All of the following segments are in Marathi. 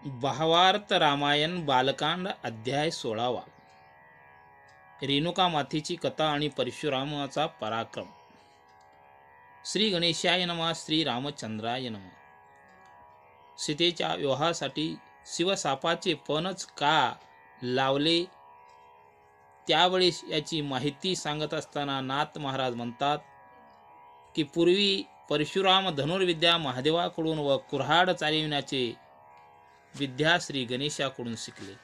भावार्थ रामायण बालकांड अध्याय 16वा. रेणुका मातेची कथा आणि परशुरामाचा पराक्रम. श्री गणेशाय नमः. श्री रामचंद्राय नमः. सीतेच्या विवाहासाठी शिवसापाचे पणच का लावले त्यावेळेस याची माहिती सांगत असताना नाथ महाराज म्हणतात की पूर्वी परशुराम धनुर्विद्या महादेवाकडून व कुऱ्हाड चालविण्याचे विद्या श्री गणेशाकडून शिकले.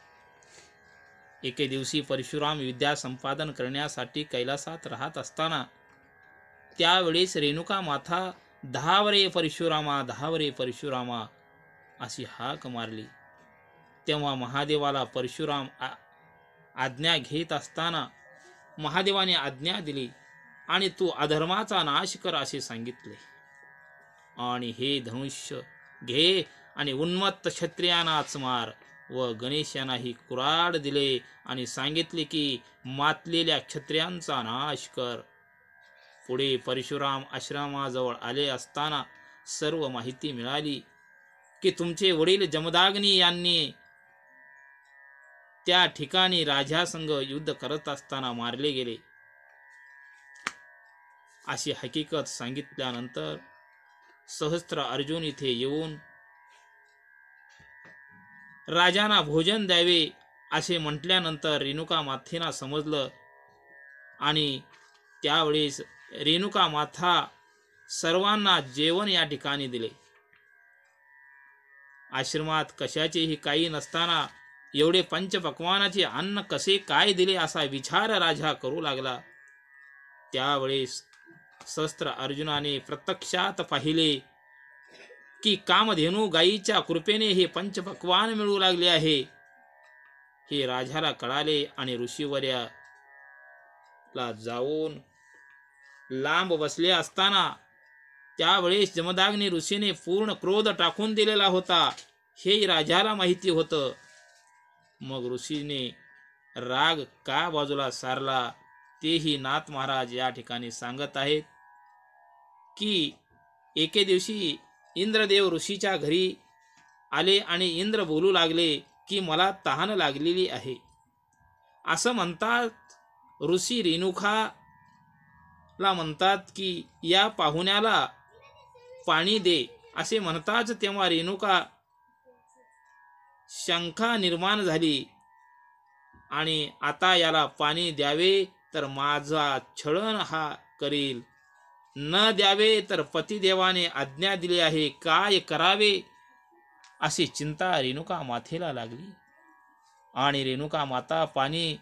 एके दिवशी परशुराम विद्या संपादन करण्यासाठी कैलासात राहत असताना त्यावेळेस रेणुका माता 10 वरे परशुरामा, 10 वरे परशुरामा अशी हाक मारली. तेव्हा महादेवाला परशुराम आज्ञा घेत असताना महादेवाने आज्ञा दिली आणि तू अधर्माचा नाश कर असे सांगितले. आणि हे धनुष्य घे आणि उन्मत्त क्षत्रियांनाच मार. व गणेशांनाही कुऱ्हाड दिले आणि सांगितले की मातलेल्या क्षत्रियांचा नाश कर. पुढे परशुराम आश्रमाजवळ आले असताना सर्व माहिती मिळाली की तुमचे वडील जमदाग्नी यांनी त्या ठिकाणी राजासंग युद्ध करत असताना मारले गेले अशी हकीकत सांगितल्यानंतर सहस्त्र अर्जुन इथे येऊन राजांना भोजन द्यावे असे म्हटल्यानंतर रेणुका मातेला समजलं आणि त्यावेळेस रेणुका माता सर्वांना जेवण या ठिकाणी दिले. आश्रमात कशाचेही काही नसताना एवढे पंचपक्वानाचे अन्न कसे काय दिले असा विचार राजा करू लागला. त्यावेळेस सहस्त्र अर्जुनाने प्रत्यक्षात पाहिले की कामधेनू गायीच्या कृपेने हे पंचपक्वान मिळू लागले आहे. हे राजाला कळाले आणि ऋषीवर्याला जाऊन लांब बसले असताना त्यावेळेस जमदाग्नी ऋषीने पूर्ण क्रोध टाकून दिलेला होता हे राजाला माहिती होतं. मग ऋषीने राग का बाजूला सारला तेही नाथ महाराज या ठिकाणी सांगत आहेत की एके दिवशी इंद्रदेव ऋषीच्या घरी आले आणि इंद्र बोलू लागले की मला तहान लागलेली आहे. असं म्हणतात ऋषी रेणुकाला म्हणतात की या पाहुण्याला पाणी दे असे म्हणताच तेव्हा रेणुका शंका निर्माण झाली आणि आता याला पाणी द्यावे तर माझा छळण हा करील, न द्यावे तर पतिदेवाने आज्ञा दिली आहे, काय करावे अशी चिंता रेणुका मातेला लागली. आणि रेणुका माता पाणी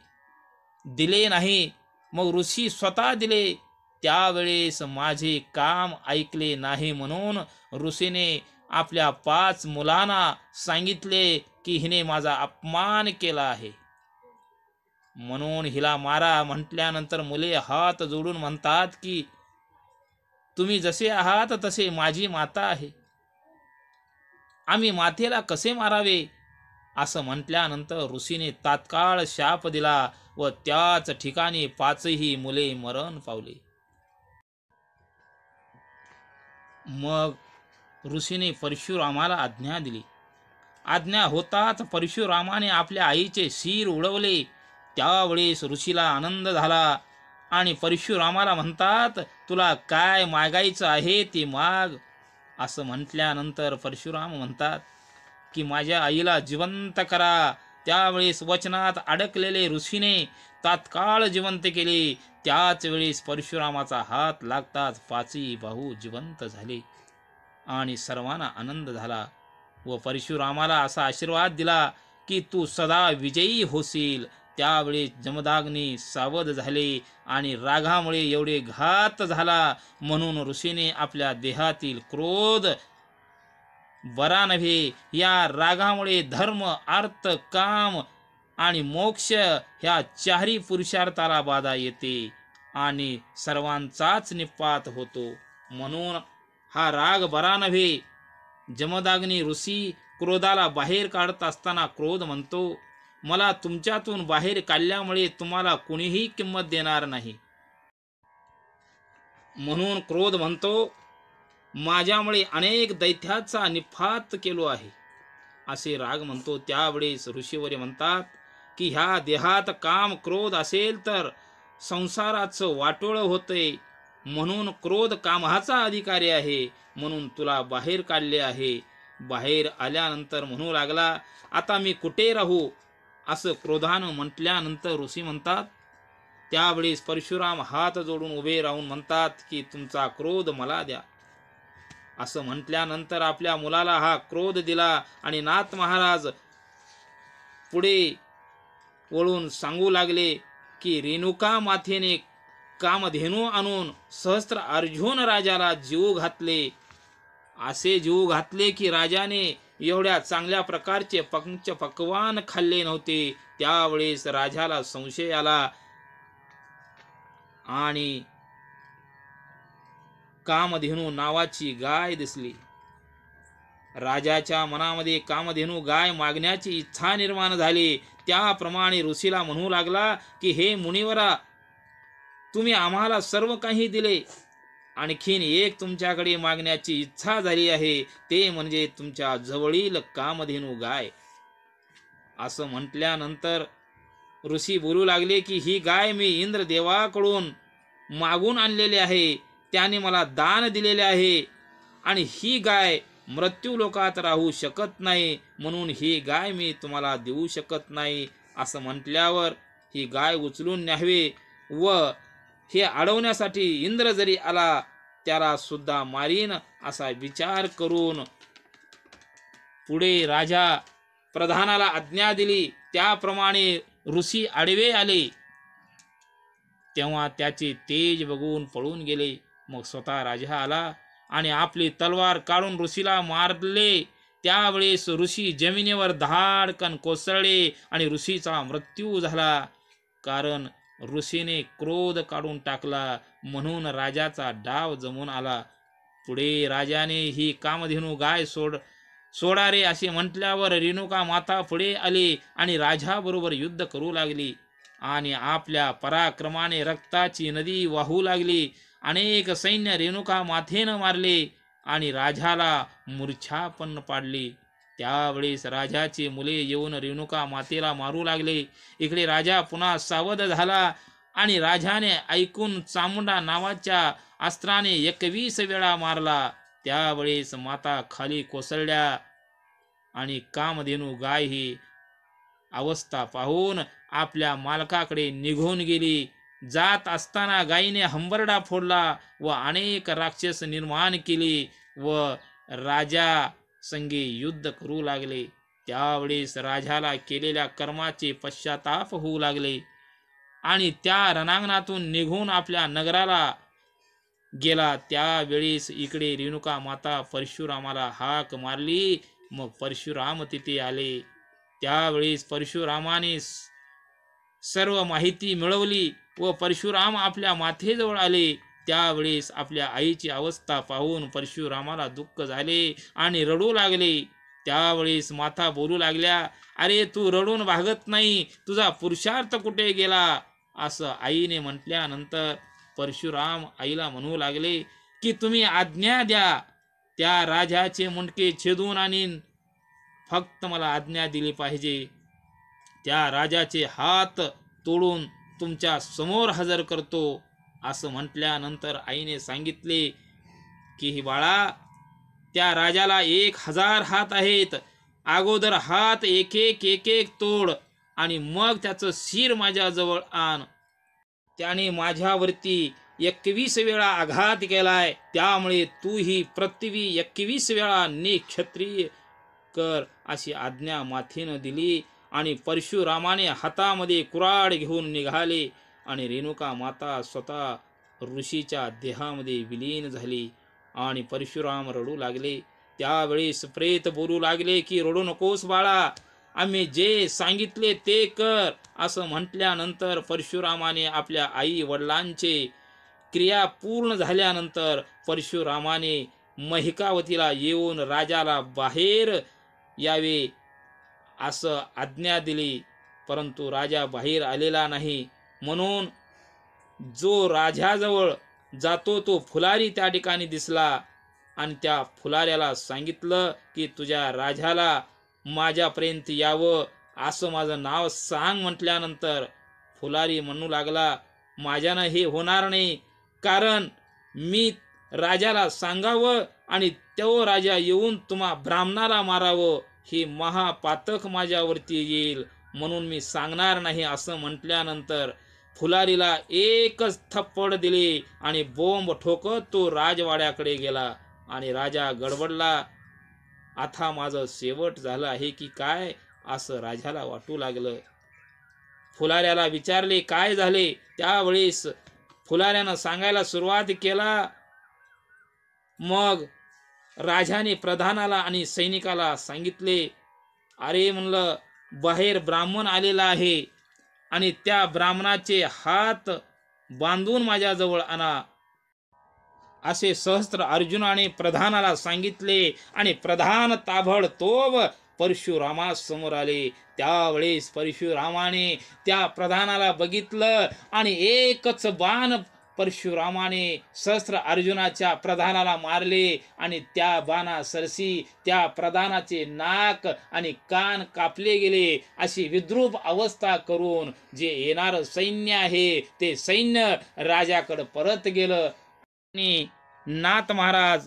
दिले नाही. मग ऋषी स्वतः दिले. त्यावेळेस माझे काम ऐकले नाही म्हणून ऋषीने आपल्या 5 मुलांना सांगितले की हिने माझा अपमान केला आहे म्हणून हिला मारा. म्हटल्यानंतर मुले हात जोडून म्हणतात की तुम्ही जसे आहात तसे माझी माता आहे, आम्ही मातेला कसे मारावे असं म्हटल्यानंतर ऋषीने तात्काळ शाप दिला व त्याच ठिकाणी 5ही मुले मरण पावले. मग ऋषीने परशुरामाला आज्ञा दिली. आज्ञा होताच परशुरामाने आपल्या आईचे शिर उडवले. त्यावेळेस ऋषीला आनंद झाला आणि परशुरामाला म्हणतात तुला काय मागायचं आहे ते माग. असं म्हटल्यानंतर परशुराम म्हणतात की माझ्या आईला जिवंत करा. त्यावेळेस वचनात अडकलेले ऋषीने तात्काळ जिवंत केले. त्याच वेळेस परशुरामाचा हात लागताच 5ही भाऊ जिवंत झाले आणि सर्वांना आनंद झाला व परशुरामाला असा आशीर्वाद दिला की तू सदा विजयी होशील. त्यावेळेस जमदाग्नी सावध झाले आणि रागामुळे एवढे घात झाला म्हणून ऋषीने आपल्या देहातील क्रोध बरा नव्हे या रागामुळे धर्म, अर्थ, काम आणि मोक्ष ह्या 4ही पुरुषार्थाला बाधा येते आणि सर्वांचाच निपात होतो. म्हणून हा राग बरा नव्हे. जमदाग्नी ऋषी क्रोधाला बाहेर काढत असताना क्रोध म्हणतो मला तुमच्यातून बाहेर काढल्यामुळे तुम्हाला कुणीही किंमत देणार नाही. म्हणून क्रोध म्हणतो माझ्यामुळे अनेक दैत्याचा निपात केलो आहे. असे राग म्हणतो. त्यावेळेस ऋषीवर्य म्हणतात की ह्या देहात काम क्रोध असेल तर संसाराचं वाटोळं होतंय, म्हणून क्रोध कामाचा अधिकारी आहे, म्हणून तुला बाहेर काढले आहे. बाहेर आल्यानंतर म्हणू लागला, आता मी कुठे राहू? असं क्रोधानं म्हटल्यानंतर ऋषी म्हणतात, त्यावेळेस परशुराम हात जोडून उभे राहून म्हणतात की तुमचा क्रोध मला द्या. असं म्हटल्यानंतर आपल्या मुलाला हा क्रोध दिला आणि नाथ महाराज पुढे वळून सांगू लागले की रेणुका मातेने कामधेनू आणून सहस्त्र अर्जुन राजाला जीव घातले. असे जीव घातले की राजाने एवढ्या चांगल्या प्रकारचे पक्वान खाल्ले नव्हते. त्यावेळेस राजाला संशय आला आणि कामधेनू नावाची गाय दिसली. राजाच्या मनामध्ये कामधेनू गाय मागण्याची इच्छा निर्माण झाली. त्याप्रमाणे ऋषीला म्हणू लागला की हे मुनिवरा, तुम्ही आम्हाला सर्व काही दिले, आणखीन एक तुमच्याकडे मागण्याची इच्छा झाली आहे, ते म्हणजे तुमच्या जवळील कामधेनू गाय. असं म्हटल्यानंतर ऋषी बोलू लागले की ही गाय मी इंद्रदेवाकडून मागून आणलेली आहे, त्याने मला दान दिलेले आहे आणि ही गाय मृत्यू लोकात राहू शकत नाही, म्हणून ही गाय मी तुम्हाला देऊ शकत नाही. असं म्हटल्यावर ही गाय उचलून न्यावे व हे अडवण्यासाठी इंद्र जरी आला त्याला सुद्धा मारीन असा विचार करून पुढे राजा प्रधानाला आज्ञा दिली. त्याप्रमाणे ऋषी आडवे आले, तेव्हा त्याचे तेज बघून पळून गेले. मग स्वतः राजा आला आणि आपली तलवार काढून ऋषीला मारले. त्यावेळेस ऋषी जमिनीवर धाडकन कोसळले आणि ऋषीचा मृत्यू झाला. कारण ऋषीने क्रोध काढून टाकला, म्हणून राजाचा डाव जमून आला. पुढे राजाने ही कामधेनू गाय सोडा रे असे म्हटल्यावर रेणुका माता पुढे आली आणि राजाबरोबर युद्ध करू लागली आणि आपल्या पराक्रमाने रक्ताची नदी वाहू लागली. अनेक सैन्य रेणुका मातेनं मारले आणि राजाला मूर्छा पण पाडली. त्यावेळेस राजाची मुले येऊन रेणुका मातेला मारू लागले. इकडे राजा पुन्हा सावध झाला आणि राजाने ऐकून चामुंडा नावाच्या अस्त्राने 21 वेळा मारला. त्यावेळेस माता खाली कोसळल्या आणि कामधेनू गाय ही अवस्था पाहून आपल्या मालकाकडे निघून गेली. जात असताना गायीने हंबरडा फोडला व अनेक राक्षस निर्माण केली व राजा संगे युद्ध करू लागले. त्यावेळेस राजाला केलेल्या कर्माचे पश्चाताप होऊ लागले आणि त्या रणांगणातून निघून आपल्या नगराला गेला. त्यावेळेस इकडे रेणुका माता परशुरामाला हाक मारली. मग परशुराम तिथे आले. त्यावेळेस परशुरामाने सर्व माहिती मिळवली व परशुराम आपल्या माथेजवळ आले. त्यावेळेस आपल्या आईची अवस्था पाहून परशुरामाला दुःख झाले आणि रडू लागले. त्यावेळेस माता बोलू लागल्या, अरे तू रडून भागत नाही, तुझा पुरुषार्थ कुठे गेला? असं आईने म्हटल्यानंतर परशुराम आईला म्हणू लागले की तुम्ही आज्ञा द्या, त्या राजाचे मुंडके छेदून आणीन, फक्त मला आज्ञा दिली पाहिजे. त्या राजाचे हात तोडून तुमच्या समोर हजर करतो. असं म्हटल्यानंतर आईने सांगितले की ही बाळा, त्या राजाला 1000 हात आहेत, अगोदर हात एक एक तोड आणि मग त्याचं शिर माझ्याजवळ आण. त्याने माझ्यावरती 21 वेळा आघात केलाय, त्यामुळे तू ही पृथ्वी 21 वेळा निक्षत्रिय कर अशी आज्ञा मातेनं दिली. आणि परशुरामाने हातामध्ये कुऱ्हाड घेऊन निघाले आणि रेणुका माता स्वतः ऋषीच्या देहामध्ये विलीन झाली आणि परशुराम रडू लागले. त्यावेळेस प्रेत बोलू लागले की रडू नकोस बाळा, आम्ही जे सांगितले ते कर. असं म्हटल्यानंतर परशुरामाने आपल्या आई वडिलांचे क्रिया पूर्ण झाल्यानंतर परशुरामाने महिकावतीला येऊन राजाला बाहेर यावे असं आज्ञा दिली. परंतु राजा बाहेर आलेला नाही, म्हणून जो राजाजवळ जातो तो फुलारी त्या ठिकाणी दिसला आणि त्या फुलाऱ्याला सांगितलं की तुझ्या राजाला माझ्यापर्यंत यावं असं माझं नाव सांग म्हटल्यानंतर फुलारी म्हणू लागला, माझ्यानं हे होणार नाही, कारण मी राजाला सांगावं आणि तो राजा येऊन तुम्हा ब्राह्मणाला मारावं, ही महापातक माझ्यावरती येईल, म्हणून मी सांगणार नाही असं म्हटल्यानंतर फुलारीला एकच थप्पड दिली आणि बोंब ठोकत तो राजवाड्याकडे गेला. आणि राजा गडबडला, आता माझं शेवट झालं आहे की काय असं राजाला वाटू लागलं. फुलाऱ्याला विचारले काय झाले. त्यावेळेस फुलाऱ्यानं सांगायला सुरुवात केला. मग राजाने प्रधानाला आणि सैनिकाला सांगितले, अरे म्हणलं, बाहेर ब्राह्मण आलेला आहे आणि त्या ब्राह्मणाचे हात बांधून माझ्याजवळ आणा. असे सहस्त्र अर्जुनाने प्रधानाला सांगितले आणि प्रधान ताबडतोब परशुरामासमोर आले. त्यावेळेस परशुरामाने त्या प्रधानाला बघितलं आणि एकच बाण परशुरामाने सहस्त्र अर्जुनाच्या प्रधानाला मारले आणि त्या बाणासरशी त्या प्रधानाचे नाक आणि कान कापले गेले. अशी विद्रूप अवस्था करून जे येणारं सैन्य आहे ते सैन्य राजाकडे परत गेलं. आणि नाथ महाराज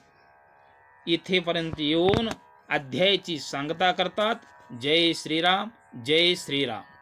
इथेपर्यंत येऊन अध्यायाची सांगता करतात. जय श्रीराम, जय श्रीराम.